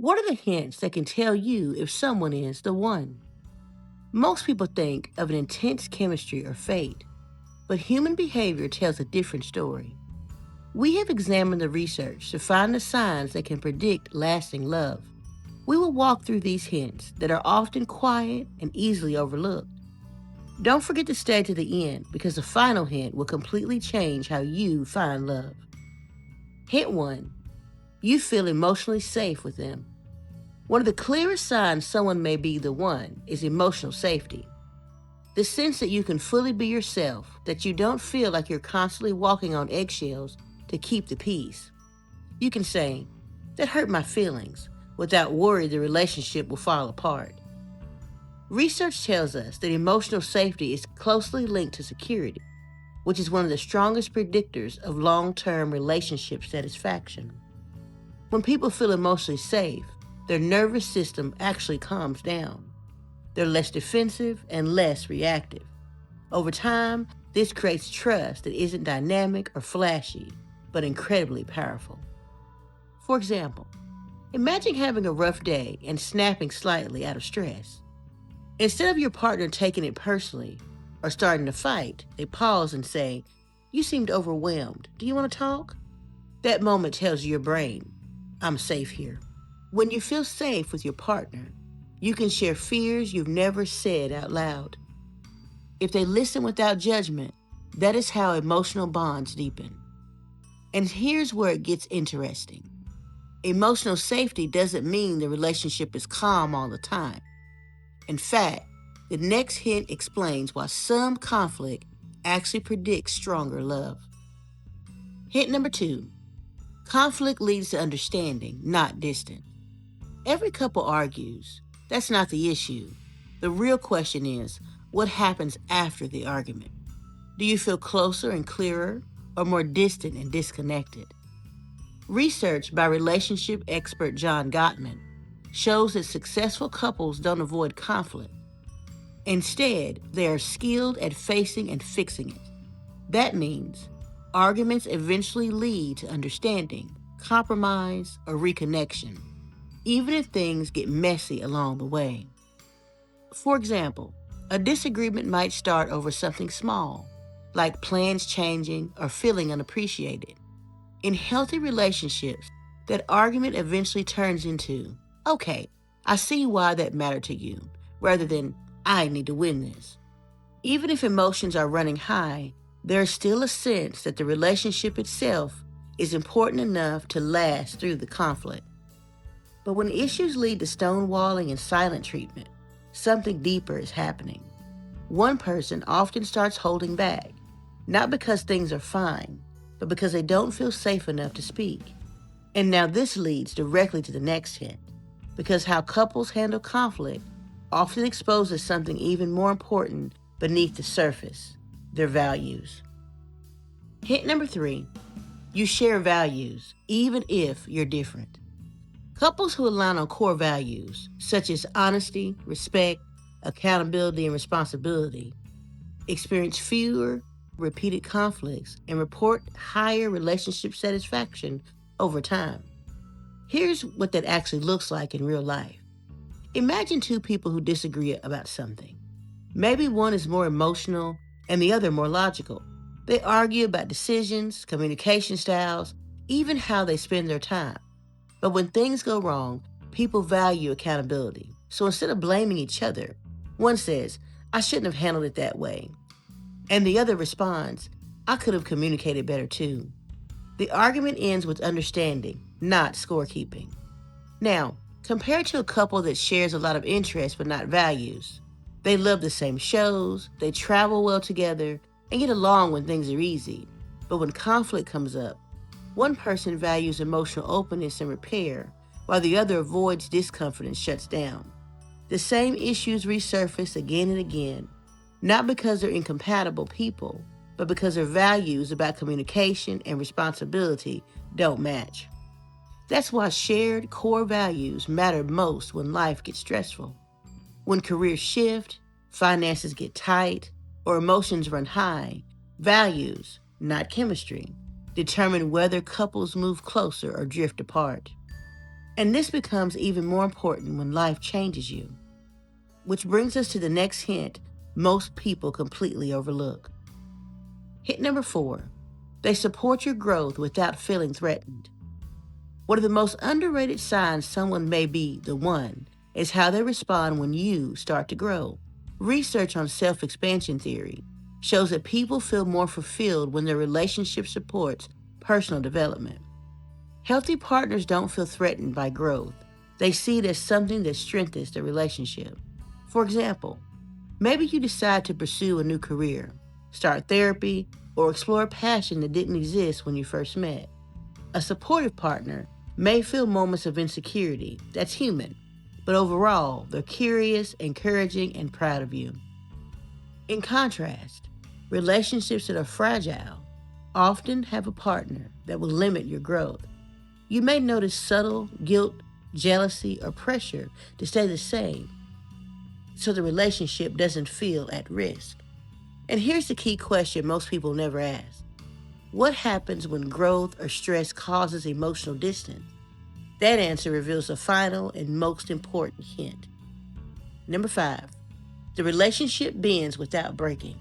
What are the hints that can tell you if someone is the one? Most people think of an intense chemistry or fate, but human behavior tells a different story. We have examined the research to find the signs that can predict lasting love. We will walk through these hints that are often quiet and easily overlooked. Don't forget to stay to the end because the final hint will completely change how you find love. Hint 1. You feel emotionally safe with them. One of the clearest signs someone may be the one is emotional safety. The sense that you can fully be yourself, that you don't feel like you're constantly walking on eggshells to keep the peace. You can say, "That hurt my feelings," without worry the relationship will fall apart. Research tells us that emotional safety is closely linked to security, which is one of the strongest predictors of long-term relationship satisfaction. When people feel emotionally safe, their nervous system actually calms down. They're less defensive and less reactive. Over time, this creates trust that isn't dynamic or flashy, but incredibly powerful. For example, imagine having a rough day and snapping slightly out of stress. Instead of your partner taking it personally or starting to fight, they pause and say, "You seemed overwhelmed. Do you want to talk?" That moment tells your brain, "I'm safe here." When you feel safe with your partner, you can share fears you've never said out loud. If they listen without judgment, that is how emotional bonds deepen. And here's where it gets interesting. Emotional safety doesn't mean the relationship is calm all the time. In fact, the next hint explains why some conflict actually predicts stronger love. Hint number 2. Conflict leads to understanding, not distance. Every couple argues. That's not the issue. The real question is, what happens after the argument? Do you feel closer and clearer, or more distant and disconnected? Research by relationship expert John Gottman shows that successful couples don't avoid conflict. Instead, they are skilled at facing and fixing it. That means arguments eventually lead to understanding, compromise, or reconnection, even if things get messy along the way. For example, a disagreement might start over something small, like plans changing or feeling unappreciated. In healthy relationships, that argument eventually turns into, "Okay, I see why that mattered to you," rather than, "I need to win this." Even if emotions are running high, there is still a sense that the relationship itself is important enough to last through the conflict. But when issues lead to stonewalling and silent treatment, something deeper is happening. One person often starts holding back, not because things are fine, but because they don't feel safe enough to speak. And now this leads directly to the next hint, because how couples handle conflict often exposes something even more important beneath the surface: their values. Hint number 3, you share values, even if you're different. Couples who align on core values, such as honesty, respect, accountability, and responsibility, experience fewer repeated conflicts and report higher relationship satisfaction over time. Here's what that actually looks like in real life. Imagine two people who disagree about something. Maybe one is more emotional and the other more logical. They argue about decisions, communication styles, even how they spend their time. But when things go wrong, people value accountability. So instead of blaming each other, one says, "I shouldn't have handled it that way." And the other responds, "I could have communicated better too." The argument ends with understanding, not scorekeeping. Now, compared to a couple that shares a lot of interests but not values. They love the same shows, they travel well together, and get along when things are easy. But when conflict comes up, one person values emotional openness and repair, while the other avoids discomfort and shuts down. The same issues resurface again and again, not because they're incompatible people, but because their values about communication and responsibility don't match. That's why shared core values matter most when life gets stressful. When careers shift, finances get tight, or emotions run high, values, not chemistry, determine whether couples move closer or drift apart. And this becomes even more important when life changes you. Which brings us to the next hint most people completely overlook. Hint number 4, they support your growth without feeling threatened. One of the most underrated signs someone may be the one is how they respond when you start to grow. Research on self-expansion theory shows that people feel more fulfilled when their relationship supports personal development. Healthy partners don't feel threatened by growth. They see it as something that strengthens the relationship. For example, maybe you decide to pursue a new career, start therapy, or explore a passion that didn't exist when you first met. A supportive partner may feel moments of insecurity. That's human. But overall, they're curious, encouraging, and proud of you. In contrast, relationships that are fragile often have a partner that will limit your growth. You may notice subtle guilt, jealousy, or pressure to stay the same so the relationship doesn't feel at risk. And here's the key question most people never ask. What happens when growth or stress causes emotional distance? That answer reveals the final and most important hint. Number 5, the relationship bends without breaking.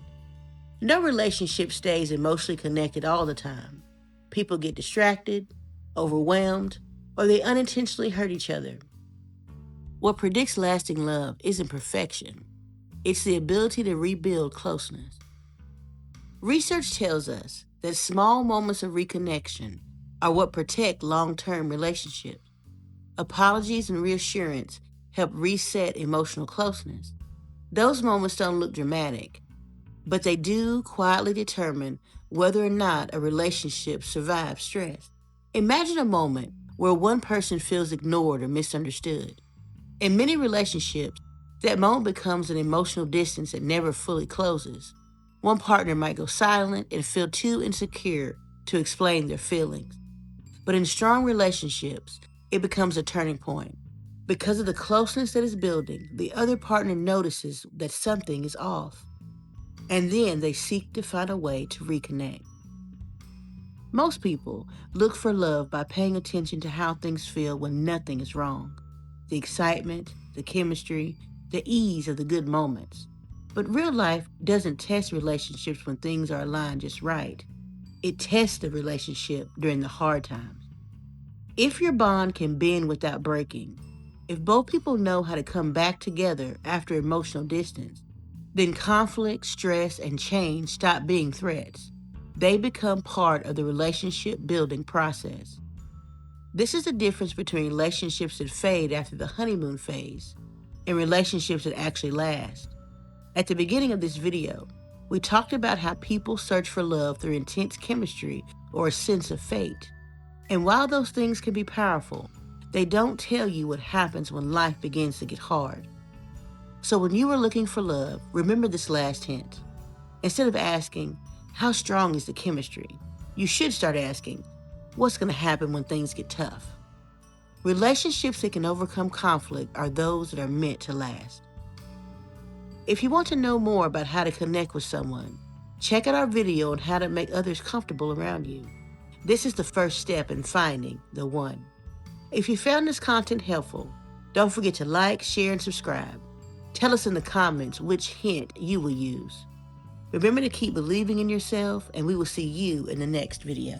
No relationship stays emotionally connected all the time. People get distracted, overwhelmed, or they unintentionally hurt each other. What predicts lasting love isn't perfection. It's the ability to rebuild closeness. Research tells us that small moments of reconnection are what protect long-term relationships. Apologies and reassurance help reset emotional closeness. Those moments don't look dramatic, but they do quietly determine whether or not a relationship survives stress. Imagine a moment where one person feels ignored or misunderstood. In many relationships, that moment becomes an emotional distance that never fully closes. One partner might go silent and feel too insecure to explain their feelings. But in strong relationships, it becomes a turning point. Because of the closeness that is building, the other partner notices that something is off, and then they seek to find a way to reconnect. Most people look for love by paying attention to how things feel when nothing is wrong. The excitement, the chemistry, the ease of the good moments. But real life doesn't test relationships when things are aligned just right. It tests the relationship during the hard times. If your bond can bend without breaking, if both people know how to come back together after emotional distance, then conflict, stress, and change stop being threats. They become part of the relationship building process. This is the difference between relationships that fade after the honeymoon phase and relationships that actually last. At the beginning of this video, we talked about how people search for love through intense chemistry or a sense of fate. And while those things can be powerful, they don't tell you what happens when life begins to get hard. So when you are looking for love, remember this last hint. Instead of asking, how strong is the chemistry? You should start asking, what's going to happen when things get tough? Relationships that can overcome conflict are those that are meant to last. If you want to know more about how to connect with someone, check out our video on how to make others comfortable around you. This is the first step in finding the one. If you found this content helpful, don't forget to like, share, and subscribe. Tell us in the comments which hint you will use. Remember to keep believing in yourself, and we will see you in the next video.